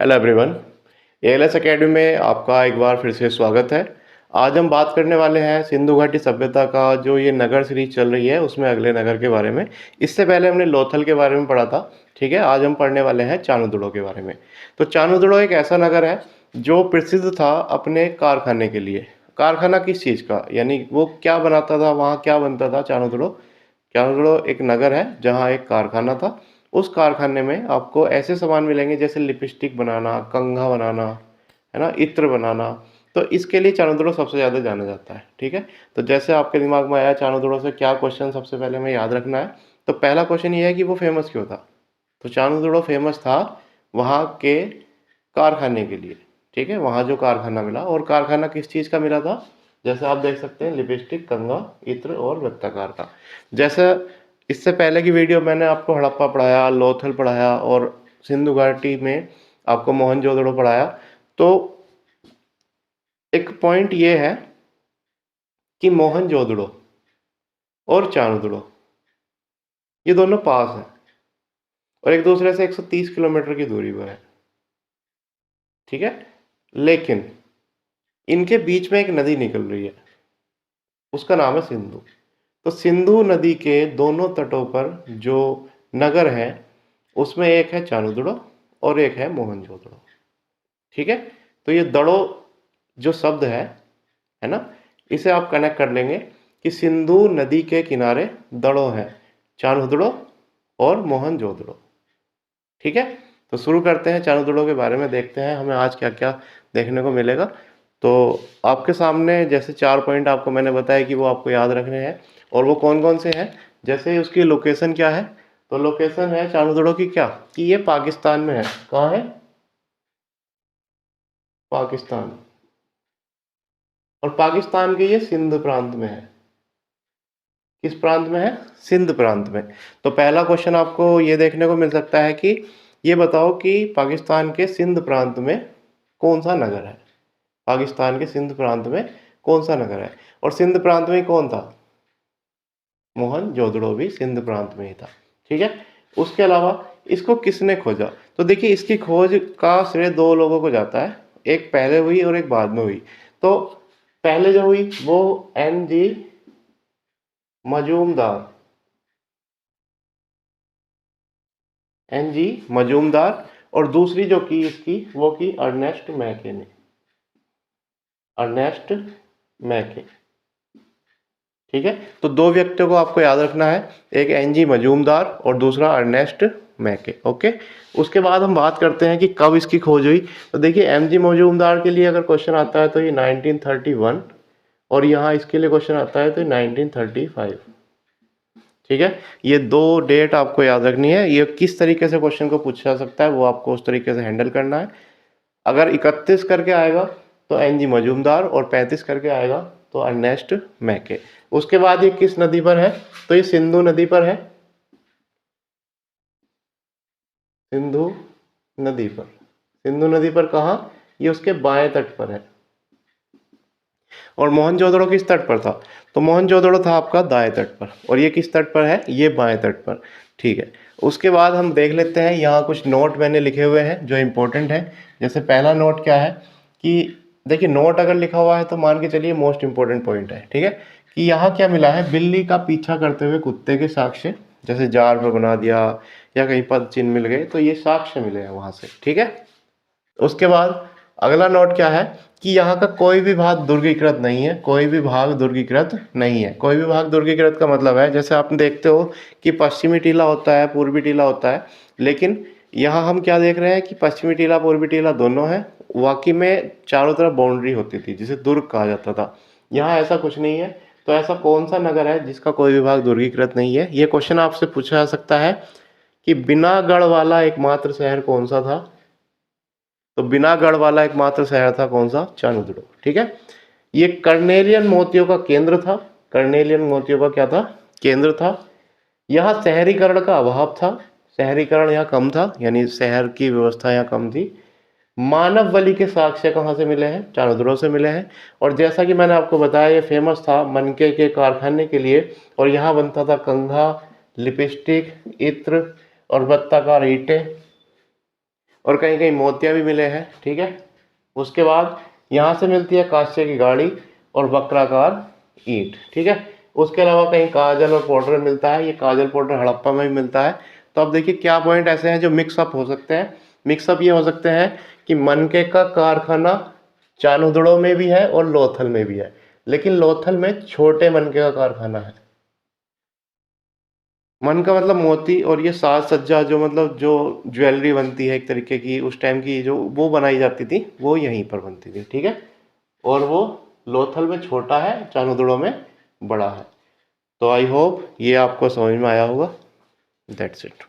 Hello everyone, ALS academy में आपका एक बार फिर से स्वागत है। आज हम बात करने वाले हैं सिंधु घाटी सभ्यता का जो ये नगर सीरीज चल रही है उसमें अगले नगर के बारे में। इससे पहले हमने लोथल के बारे में पढ़ा था। ठीक है, आज हम पढ़ने वाले हैं चानुदुड़ो के बारे में। तो चानुदुड़ो एक ऐसा नगर है जो प्रसिद्ध था अपने कारखाने के लिए। कारखाना किस चीज़ का, यानी वो क्या बनाता था, वहाँ क्या बनता था। चानुदुड़ो चानुदुड़ो एक नगर है जहाँ एक कारखाना था। उस कारखाने में आपको ऐसे सामान मिलेंगे जैसे लिपस्टिक बनाना, कंघा बनाना, है ना, इत्र बनाना। तो इसके लिए चानुदुड़ो सबसे ज़्यादा जाना जाता है। ठीक है, तो जैसे आपके दिमाग में आया चानुदुड़ो से क्या क्वेश्चन सबसे पहले हमें याद रखना है। तो पहला क्वेश्चन ये है कि वो फेमस क्यों था। तो चानुदुड़ो फेमस था वहाँ के कारखाने के लिए। ठीक है, वहाँ जो कारखाना मिला, और कारखाना किस चीज़ का मिला था, जैसे आप देख सकते हैं लिपस्टिक, कंघा, इत्र और वृत्ताकार का। जैसे इससे पहले की वीडियो मैंने आपको हड़प्पा पढ़ाया, लोथल पढ़ाया और सिंधु घाटी में आपको मोहनजोदड़ो पढ़ाया। तो एक पॉइंट ये है कि मोहनजोदड़ो और चानुदुड़ो ये दोनों पास हैं और एक दूसरे से 130 किलोमीटर की दूरी पर है। ठीक है, लेकिन इनके बीच में एक नदी निकल रही है, उसका नाम है सिंधु। तो सिंधु नदी के दोनों तटों पर जो नगर है उसमें एक है चानुदुड़ो और एक है मोहनजोदड़ो। ठीक है, तो ये दड़ो जो शब्द है ना, इसे आप कनेक्ट कर लेंगे कि सिंधु नदी के किनारे दड़ो है, चानुदुड़ो और मोहनजोदड़ो। ठीक है, तो शुरू करते हैं चानुदुड़ो के बारे में, देखते हैं हमें आज क्या क्या देखने को मिलेगा। तो आपके सामने जैसे 4 पॉइंट आपको मैंने बताया कि वो आपको याद रखने हैं, और वो कौन कौन से हैं। जैसे उसकी लोकेशन क्या है, तो लोकेशन है चानुदुड़ो की क्या, कि ये पाकिस्तान में है। कहाँ है, पाकिस्तान। और पाकिस्तान के ये सिंध प्रांत में है। किस प्रांत में है, सिंध प्रांत में। तो पहला क्वेश्चन आपको ये देखने को मिल सकता है कि ये बताओ कि पाकिस्तान के सिंध प्रांत में कौन सा नगर है। पाकिस्तान के सिंध प्रांत में कौन सा नगर है, और सिंध प्रांत में कौन था, मोहनजोदड़ो भी सिंध प्रांत में ही था। ठीक है, उसके अलावा इसको किसने खोजा। तो देखिए इसकी खोज का श्रेय दो लोगों को जाता है, एक पहले हुई और एक बाद में हुई। तो पहले जो हुई वो NG मजूमदार, NG मजूमदार, और दूसरी जो की इसकी वो की अर्नेस्ट मैके ने, अर्नेस्ट मैके। ठीक है, तो दो व्यक्तियों को आपको याद रखना है, एक NG मजूमदार और दूसरा अर्नेस्ट मैके। ओके, उसके बाद हम बात करते हैं कि कब इसकी खोज हुई। तो देखिए NG मजूमदार के लिए अगर क्वेश्चन आता है तो ये 1931, और यहाँ इसके लिए क्वेश्चन आता है तो 1935। ठीक है, ये दो डेट आपको याद रखनी है। ये किस तरीके से क्वेश्चन को पूछा जा सकता है वो आपको उस तरीके से हैंडल करना है। अगर 31 करके आएगा तो NG मजूमदार, और 35 करके आएगा तो अर्नेस्ट मैके। उसके बाद ये किस नदी पर है, तो ये सिंधु नदी पर है, सिंधु नदी पर। सिंधु नदी पर कहाँ, ये उसके बाएं तट पर है। और मोहनजोदड़ो किस तट पर था, तो मोहनजोदड़ो था आपका दाएं तट पर, और ये किस तट पर है, ये बाएं तट पर। ठीक है, उसके बाद हम देख लेते हैं, यहाँ कुछ नोट मैंने लिखे हुए हैं जो इम्पोर्टेंट है। जैसे पहला नोट क्या है कि देखिए नोट अगर लिखा हुआ है तो मान के चलिए मोस्ट इम्पोर्टेंट पॉइंट है। ठीक है, कि यहाँ क्या मिला है, बिल्ली का पीछा करते हुए कुत्ते के साक्ष्य, जैसे जार पर बना दिया या कहीं पद चिन्ह मिल गए तो ये साक्ष्य मिले हैं वहां से। ठीक है, उसके बाद अगला नोट क्या है कि यहाँ का कोई भी भाग दुर्गीकृत नहीं है, कोई भी भाग दुर्गीकृत नहीं है। कोई भी भाग दुर्गीकृत का मतलब है, जैसे आप देखते हो कि पश्चिमी टीला होता है, पूर्वी टीला होता है, लेकिन यहाँ हम क्या देख रहे हैं कि पश्चिमी टीला पूर्वी टीला दोनों है। वाकई में चारों तरफ बाउंड्री होती थी जिसे दुर्ग कहा जाता था, यहाँ ऐसा कुछ नहीं है। तो ऐसा कौन सा नगर है जिसका कोई भी भाग दुर्गीकृत नहीं है, ये क्वेश्चन आपसे पूछा जा सकता है कि बिना गढ़ वाला एकमात्र शहर कौन सा था। तो बिना गढ़ वाला एकमात्र शहर था कौन सा, चानुदुड़ो। ठीक है, ये कर्नेलियन मोतियों का केंद्र था। कर्नेलियन मोतियों का क्या था, केंद्र था। यहाँ शहरीकरण का अभाव था, शहरीकरण यहाँ कम था, यानी शहर की व्यवस्था यहाँ कम थी। मानव बलि के साक्ष्य कहाँ से मिले हैं, चानुदुड़ो से मिले हैं। और जैसा कि मैंने आपको बताया ये फेमस था मनके के कारखाने के लिए, और यहाँ बनता था कंघा, लिपस्टिक, इत्र और वृत्ताकार ईंटें। और कहीं कहीं मोतिया भी मिले हैं, ठीक है। उसके बाद यहाँ से मिलती है कांसे की गाड़ी और वक्राकार ईंट, ठीक है। उसके अलावा कहीं काजल और पाउडर मिलता है, ये काजल पाउडर हड़प्पा में भी मिलता है। तो अब देखिए क्या पॉइंट ऐसे हैं जो मिक्सअप हो सकते हैं। मिक्सअप ये हो सकते हैं कि मनके का कारखाना चानुदड़ो में भी है और लोथल में भी है, लेकिन लोथल में छोटे मनके का कारखाना है। मन का मतलब मोती, और ये साज सज्जा जो मतलब जो ज्वेलरी बनती है एक तरीके की उस टाइम की, जो वो बनाई जाती थी वो यहीं पर बनती थी, ठीक है। और वो लोथल में छोटा है, चानुदड़ो में बड़ा है। तो आई होप ये आपको समझ में आया होगा। That's it.